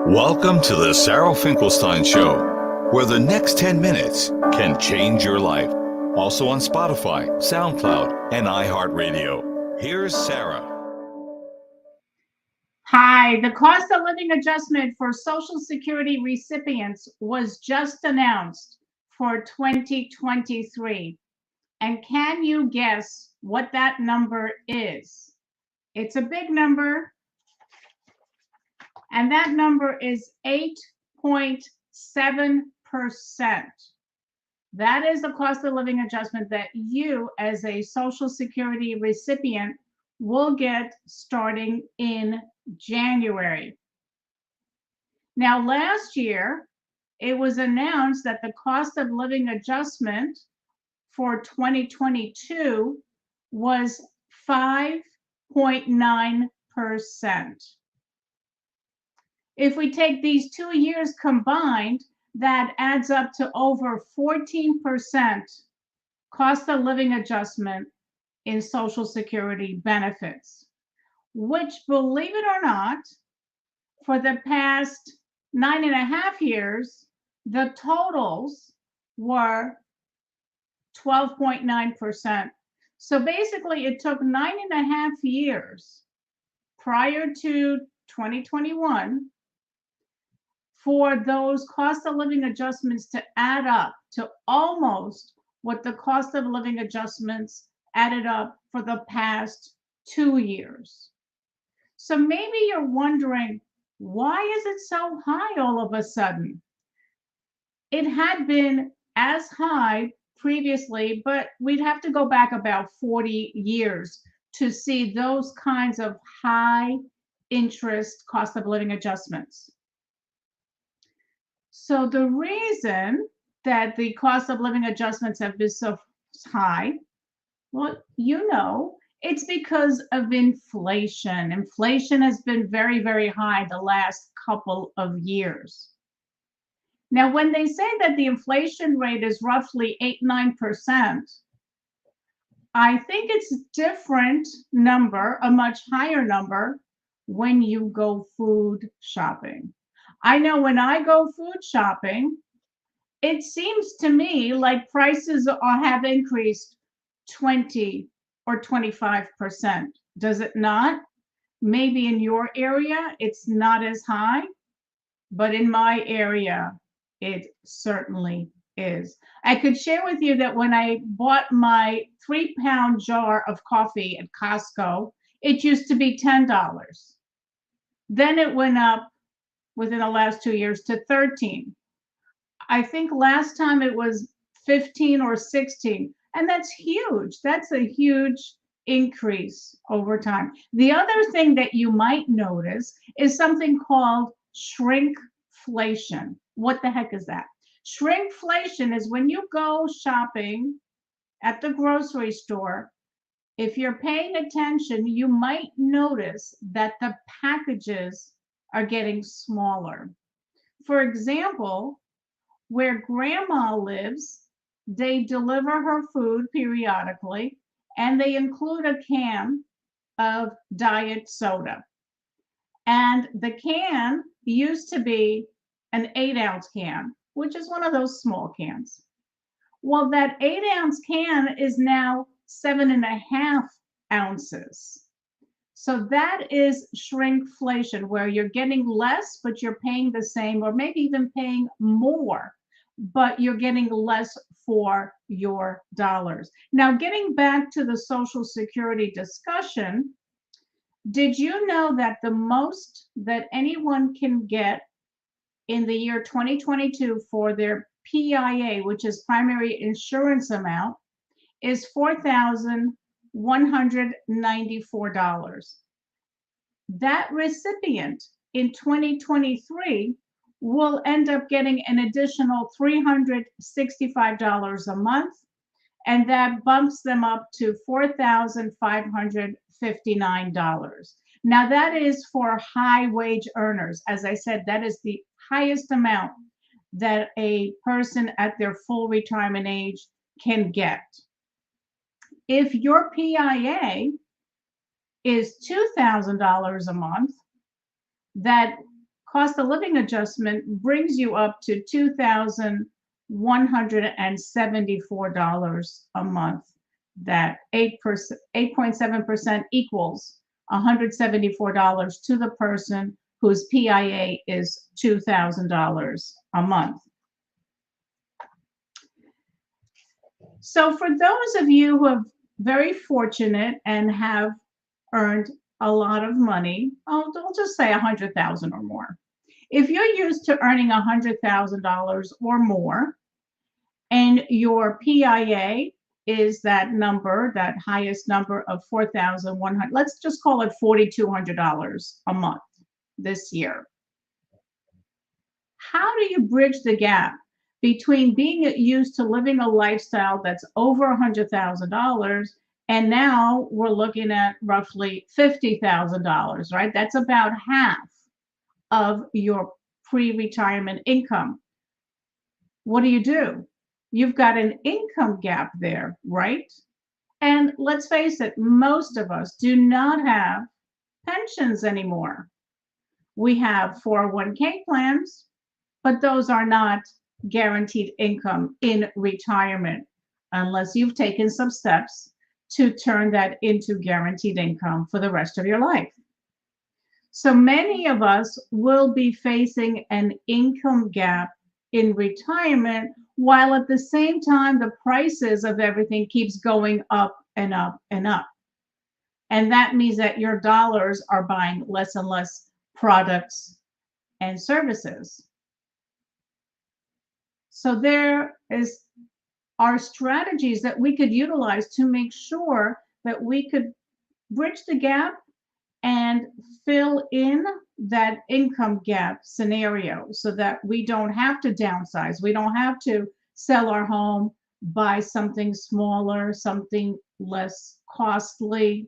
Welcome to the Sarah Finkelstein Show, where the next 10 minutes can change your life. Also on Spotify, SoundCloud, and iHeartRadio. Here's Sarah. Hi, the cost of living adjustment for Social Security recipients was just announced for 2023. And can you guess what that number is? It's a big number, and that number is 8.7%. That is the cost of living adjustment that you, as a Social Security recipient, will get starting in January. Now, last year, it was announced that the cost of living adjustment for 2022 was 5.9%. If we take these 2 years combined, that adds up to over 14% cost of living adjustment in Social Security benefits, which, believe it or not, for the past 9.5 years, the totals were 12.9%. So basically, it took 9.5 years prior to 2021 for those cost of living adjustments to add up to almost what the cost of living adjustments added up for the past 2 years. So maybe you're wondering, why is it so high all of a sudden? It had been as high previously, but we'd have to go back about 40 years to see those kinds of high interest cost of living adjustments. So the reason that the cost of living adjustments have been so high, well, it's because of inflation. Inflation has been very, very high the last couple of years. Now, when they say that the inflation rate is roughly 8-9%, I think it's a different number, a much higher number, when you go food shopping. I know when I go food shopping, it seems to me like prices have increased 20 or 25%. Does it not? Maybe in your area, it's not as high, but in my area, it certainly is. I could share with you that when I bought my 3-pound jar of coffee at Costco, it used to be $10. Then it went up within the last 2 years to 13. I think last time it was 15 or 16, and that's huge. That's a huge increase over time. The other thing that you might notice is something called shrinkflation. What the heck is that? Shrinkflation is when you go shopping at the grocery store, if you're paying attention, you might notice that the packages are getting smaller. For example, where grandma lives, they deliver her food periodically, and they include a can of diet soda. And the can used to be an 8-ounce can, which is one of those small cans. Well, that 8-ounce can is now 7.5 ounces. So that is shrinkflation, where you're getting less, but you're paying the same, or maybe even paying more, but you're getting less for your dollars. Now, getting back to the Social Security discussion, did you know that the most that anyone can get in the year 2022 for their PIA, which is primary insurance amount, is $4,194. That recipient in 2023 will end up getting an additional $365 a month, and that bumps them up to $4,559. Now, that is for high wage earners. As I said, that is the highest amount that a person at their full retirement age can get. If your PIA is $2,000 a month, that cost of living adjustment brings you up to $2,174 a month. That 8.7% equals $174 to the person whose PIA is $2,000 a month. So for those of you who are very fortunate and have earned a lot of money, I'll just say 100,000 or more. If you're used to earning $100,000 or more, and your PIA is that number, that highest number of 4,100, let's just call it $4,200 a month this year. How do you bridge the gap between being used to living a lifestyle that's over $100,000 and now we're looking at roughly $50,000, right? That's about half of your pre-retirement income. What do? You've got an income gap there, right? And let's face it, most of us do not have pensions anymore. We have 401k plans, but those are not guaranteed income in retirement unless you've taken some steps to turn that into guaranteed income for the rest of your life. So many of us will be facing an income gap in retirement, while at the same time the prices of everything keeps going up and up and up. And that means that your dollars are buying less and less products and services. So there are strategies that we could utilize to make sure that we could bridge the gap and fill in that income gap scenario so that we don't have to downsize. We don't have to sell our home, buy something smaller, something less costly.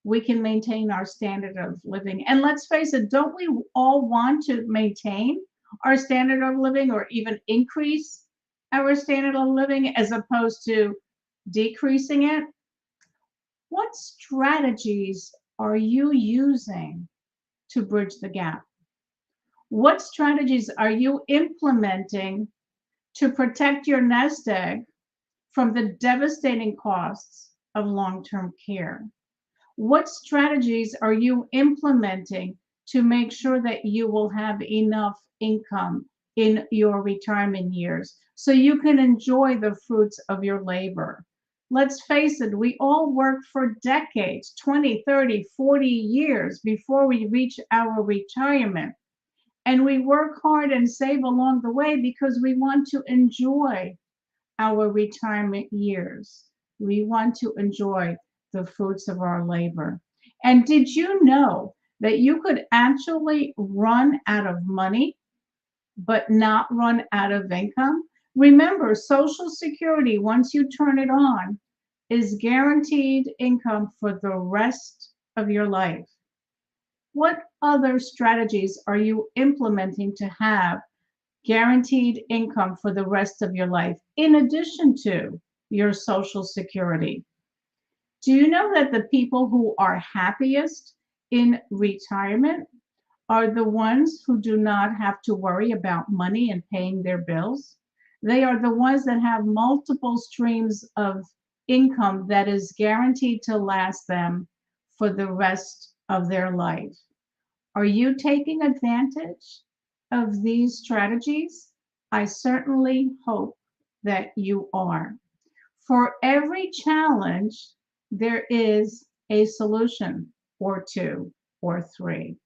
We can maintain our standard of living. And let's face it, don't we all want to maintain our standard of living or even increase our standard of living as opposed to decreasing it? What strategies are you using to bridge the gap? What strategies are you implementing to protect your nest egg from the devastating costs of long-term care? What strategies are you implementing to make sure that you will have enough income in your retirement years so you can enjoy the fruits of your labor? Let's face it, we all work for decades, 20, 30, 40 years before we reach our retirement. And we work hard and save along the way because we want to enjoy our retirement years. We want to enjoy the fruits of our labor. And did you know that you could actually run out of money, but not run out of income? Remember, Social Security, once you turn it on, is guaranteed income for the rest of your life. What other strategies are you implementing to have guaranteed income for the rest of your life, in addition to your Social Security? Do you know that the people who are happiest in retirement are the ones who do not have to worry about money and paying their bills? They are the ones that have multiple streams of income that is guaranteed to last them for the rest of their life. Are you taking advantage of these strategies? I certainly hope that you are. For every challenge, there is a solution or two or three.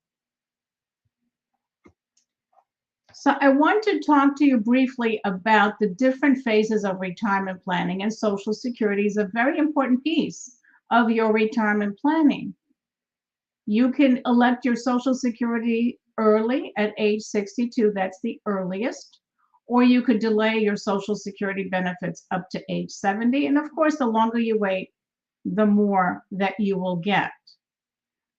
So I want to talk to you briefly about the different phases of retirement planning, and Social Security is a very important piece of your retirement planning. You can elect your Social Security early at age 62, that's the earliest, or you could delay your Social Security benefits up to age 70. And of course, the longer you wait, the more that you will get.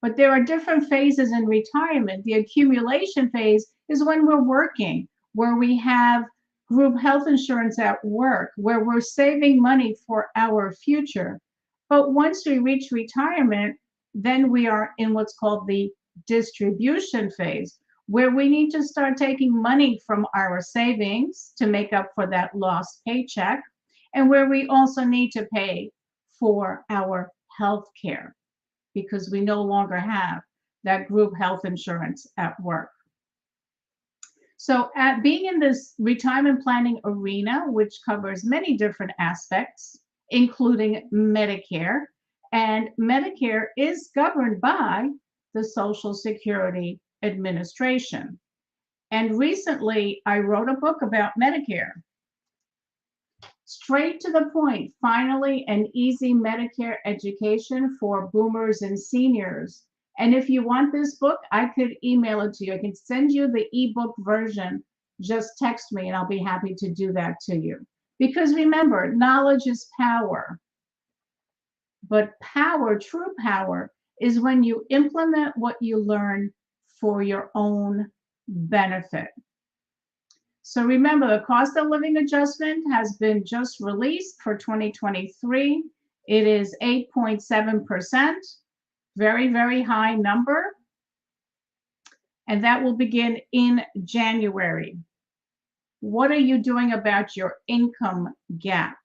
But there are different phases in retirement. The accumulation phase is when we're working, where we have group health insurance at work, where we're saving money for our future. But once we reach retirement, then we are in what's called the distribution phase, where we need to start taking money from our savings to make up for that lost paycheck, and where we also need to pay for our health care because we no longer have that group health insurance at work. So at being in this retirement planning arena, which covers many different aspects, including Medicare, and Medicare is governed by the Social Security Administration. And recently I wrote a book about Medicare. Straight to the point, finally an easy Medicare education for boomers and seniors. And if you want this book, I could email it to you. I can send you the ebook version. Just text me and I'll be happy to do that to you. Because remember, knowledge is power. But power, true power, is when you implement what you learn for your own benefit. So remember, the cost of living adjustment has been just released for 2023. It is 8.7%, very, very high number. And that will begin in January. What are you doing about your income gap?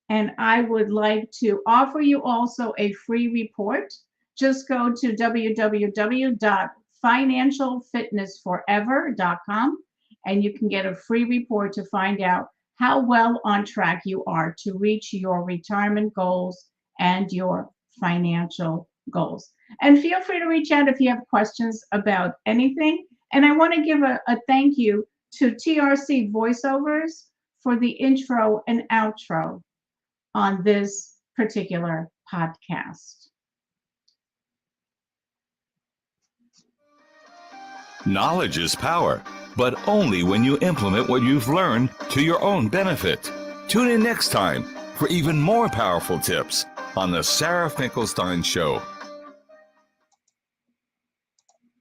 And I would like to offer you also a free report. Just go to www.financialfitnessforever.com and you can get a free report to find out how well on track you are to reach your retirement goals and your financial goals. And feel free to reach out if you have questions about anything. And I want to give a thank you to TRC Voiceovers for the intro and outro on this particular podcast. Knowledge is power, but only when you implement what you've learned to your own benefit. Tune in next time for even more powerful tips on the Sarah Finkelstein Show.